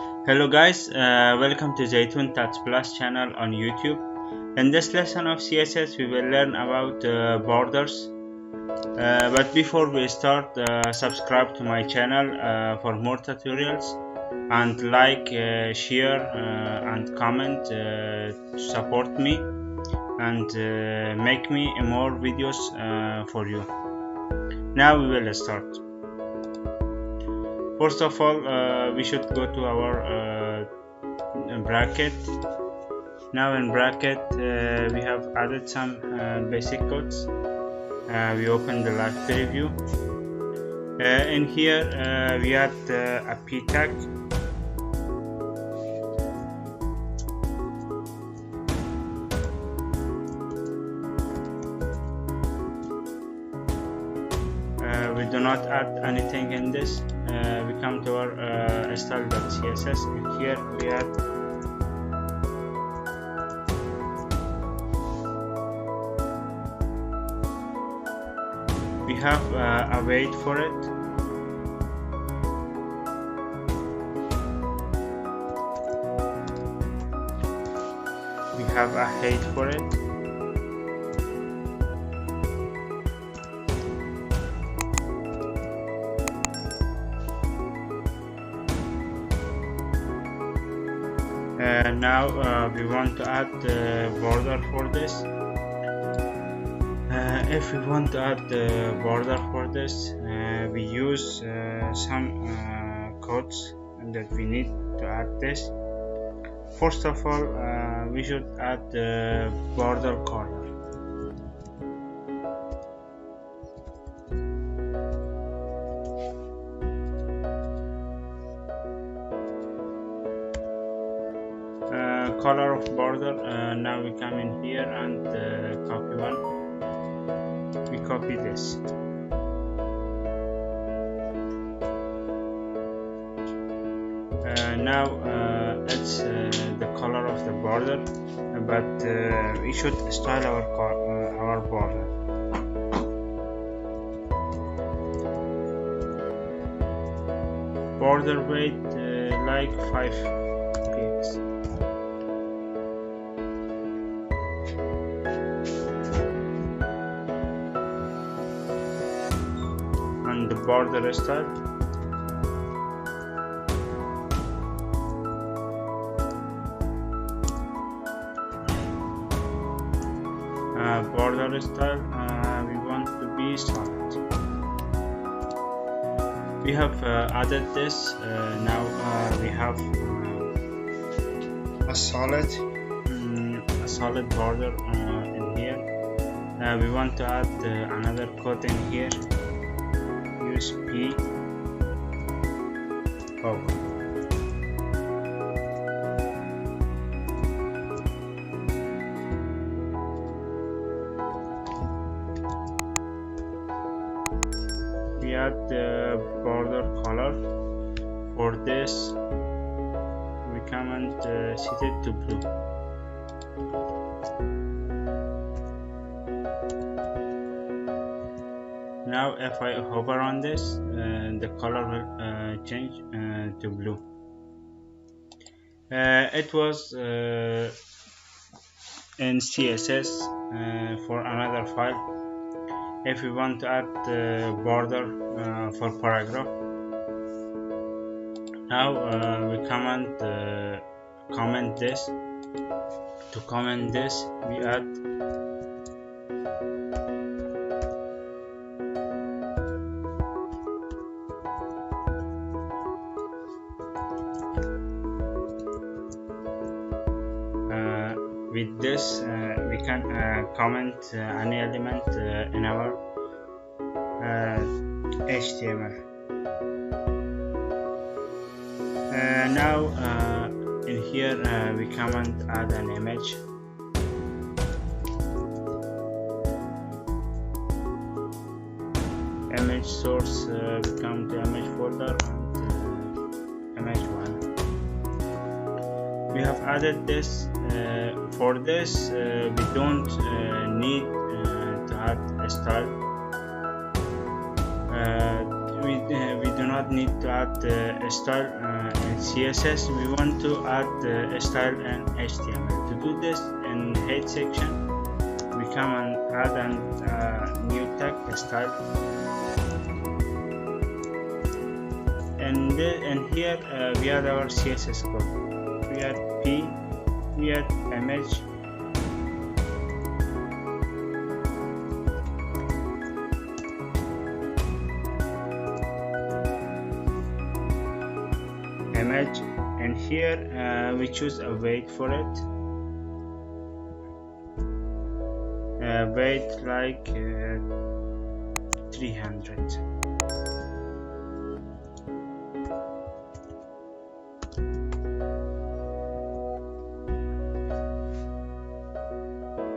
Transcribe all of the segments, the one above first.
Hello guys, welcome to Zaytun Touch Plus channel on YouTube. In this lesson of CSS we will learn about borders. But before we start, subscribe to my channel for more tutorials, and like, share and comment to support me and make me more videos for you. Now we will start. First of all, we should go to our bracket. Now in bracket we have added some basic codes. We open the live preview. In here we add a p tag. We do not add anything in this. We come to our style.css. In here we add we have a weight for it. We have a height for it. Now we want to add the border for this. If we want to add the border for this, we use some codes that we need to add this. First of all, we should add the border color. Color of border. Now we come in here and copy one. We copy this. Now it's the color of the border, but we should style our border. Border weight like 5 px. And the border style. Border style, we want to be solid. We have added this. Now we have a solid border in here. We want to add another code in here. Use p over. We add the border color. For this we come and set it to blue. Now if I hover on this, the color will change to blue. It was in CSS for another file. If we want to add the border for paragraph, now we come and comment this. To comment this, we add with this we can comment any element in our HTML. Now in here we come and add an image. Image source, we come to image folder and image 1. We have added this. For this we don't need to add a style. we do not need to add a style in CSS. We want to add a style in HTML. To do this, in head section, we come and add a new tag, a style, and here we add our CSS code. We add p, we add image, and here we choose a weight for it, weight like 300.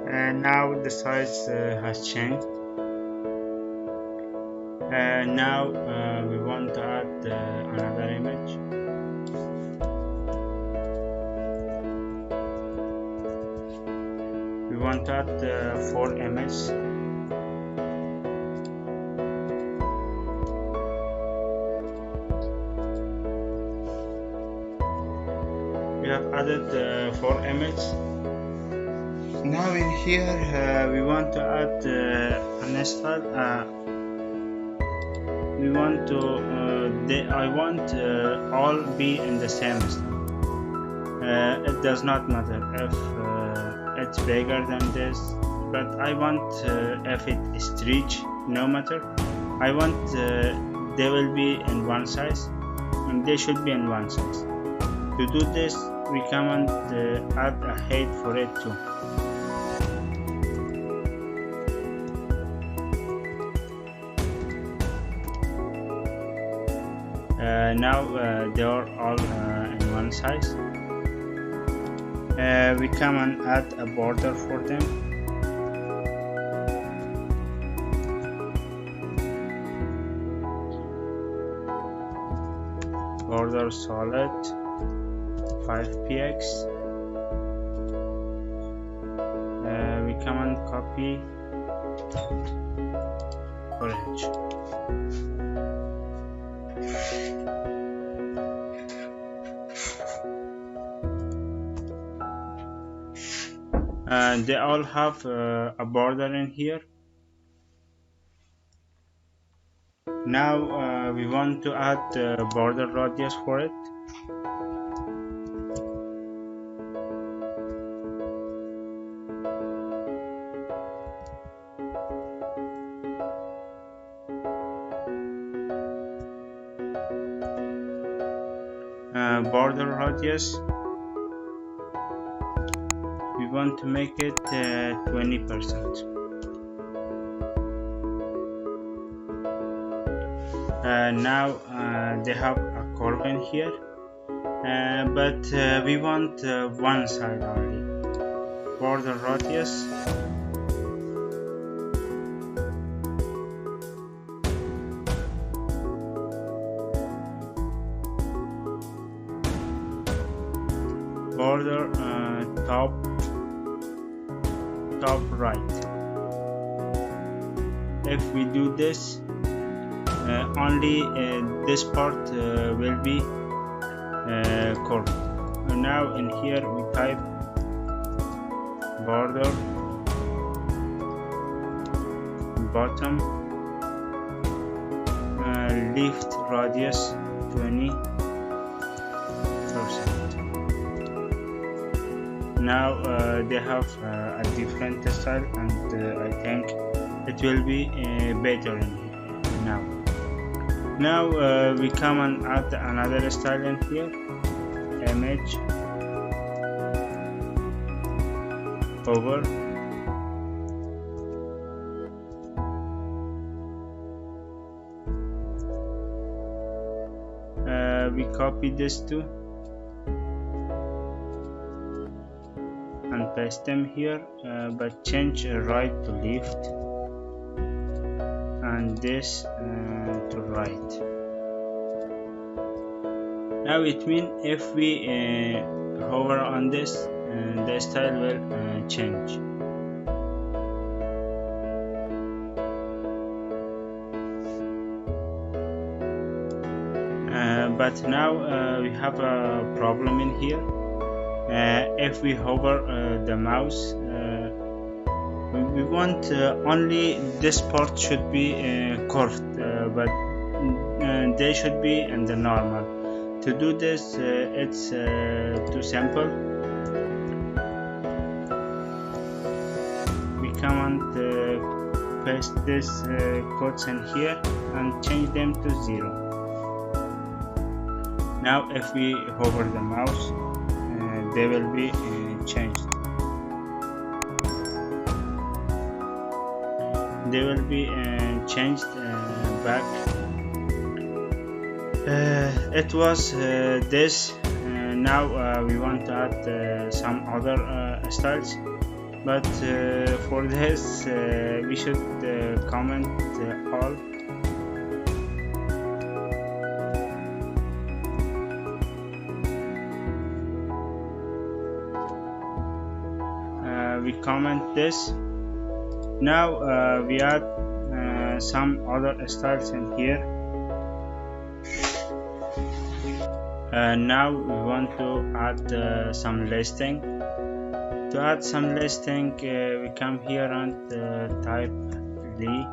And now the size has changed. Now we want to add another image. We want to add 4 images. We have added 4 images. Now in here we want to add an style. We want to I want all be in the same style. It does not matter if it's bigger than this, but I want if it stretch, no matter. I want they will be in one size and they should be in one size. To do this, we come and add a height for it too. Now they are all in one size. We come and add a border for them. Border solid 5px. We come and copy orange. They all have a border in here. Now we want to add border radius for it. Border radius, we want to make it 20%. Now they have a curve in here, but we want one side only. Border radius, border top right. If we do this, only this part will be curved. Now in here we type border bottom left radius 20%. Now they have a different style, and I think it will be better in here. Now we come and add another style in here, image over, we copy this too and paste them here, but change right to left and this to right. Now it means if we hover on this, the style will change. but now we have a problem in here. If we hover the mouse, we want only this part should be curved, but they should be in the normal. To do this, it's too simple. We come and paste this codes in here and change them to 0. Now if we hover the mouse, they will be changed. They will be changed back. It was this. Now we want to add some other styles, but for this we should comment all. We comment this. Now we add some other styles in here. Now we want to add some listing. To add some listing, we come here and type Lee.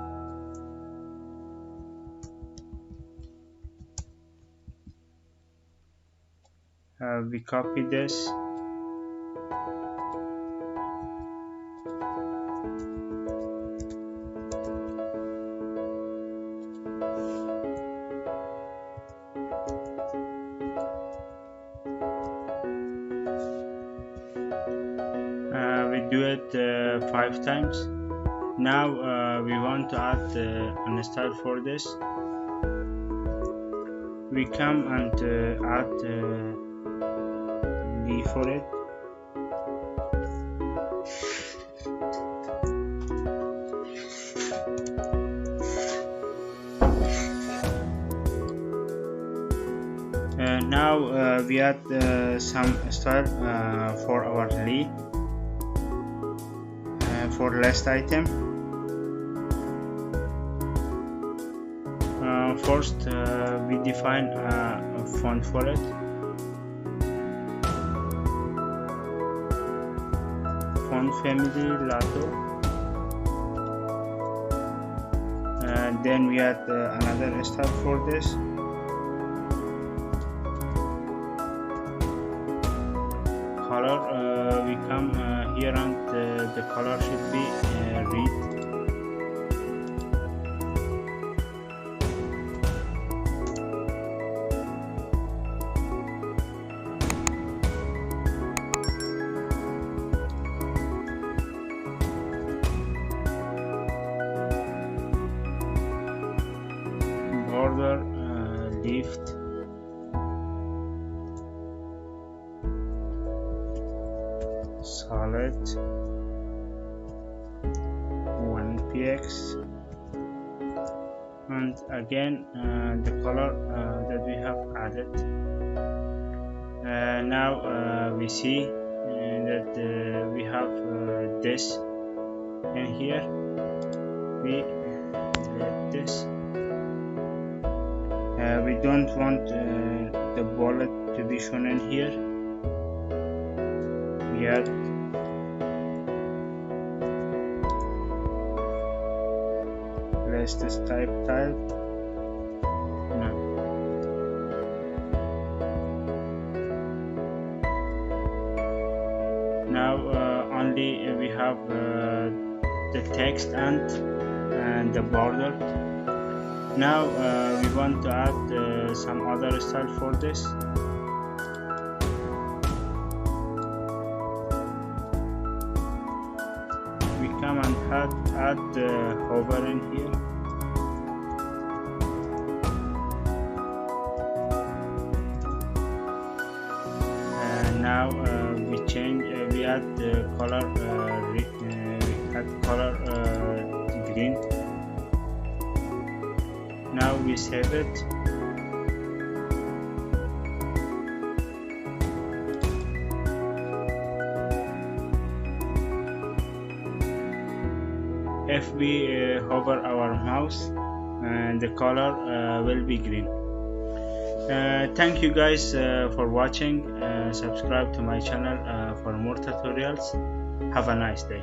We copy this. We do it 5 times. Now we want to add a style for this. We come and add Lee for it. Now we add some style for our Lee. For last item, first we define a font for it. Font family Lato. Then we add another style for this. Color, we come here and the color should be red. Border left. Solid 1px, and again the color that we have added. Now we see that we have this in here. We delete this. We don't want the bullet to be shown in here. We add less this type tile. No. Now only we have the text and the border. Now we want to add some other style for this. We come and add hover in here. Now we change. We add the color. We add color green. Now we save it. If we hover our mouse, the color will be green. Thank you guys for watching. Subscribe to my channel for more tutorials. Have a nice day.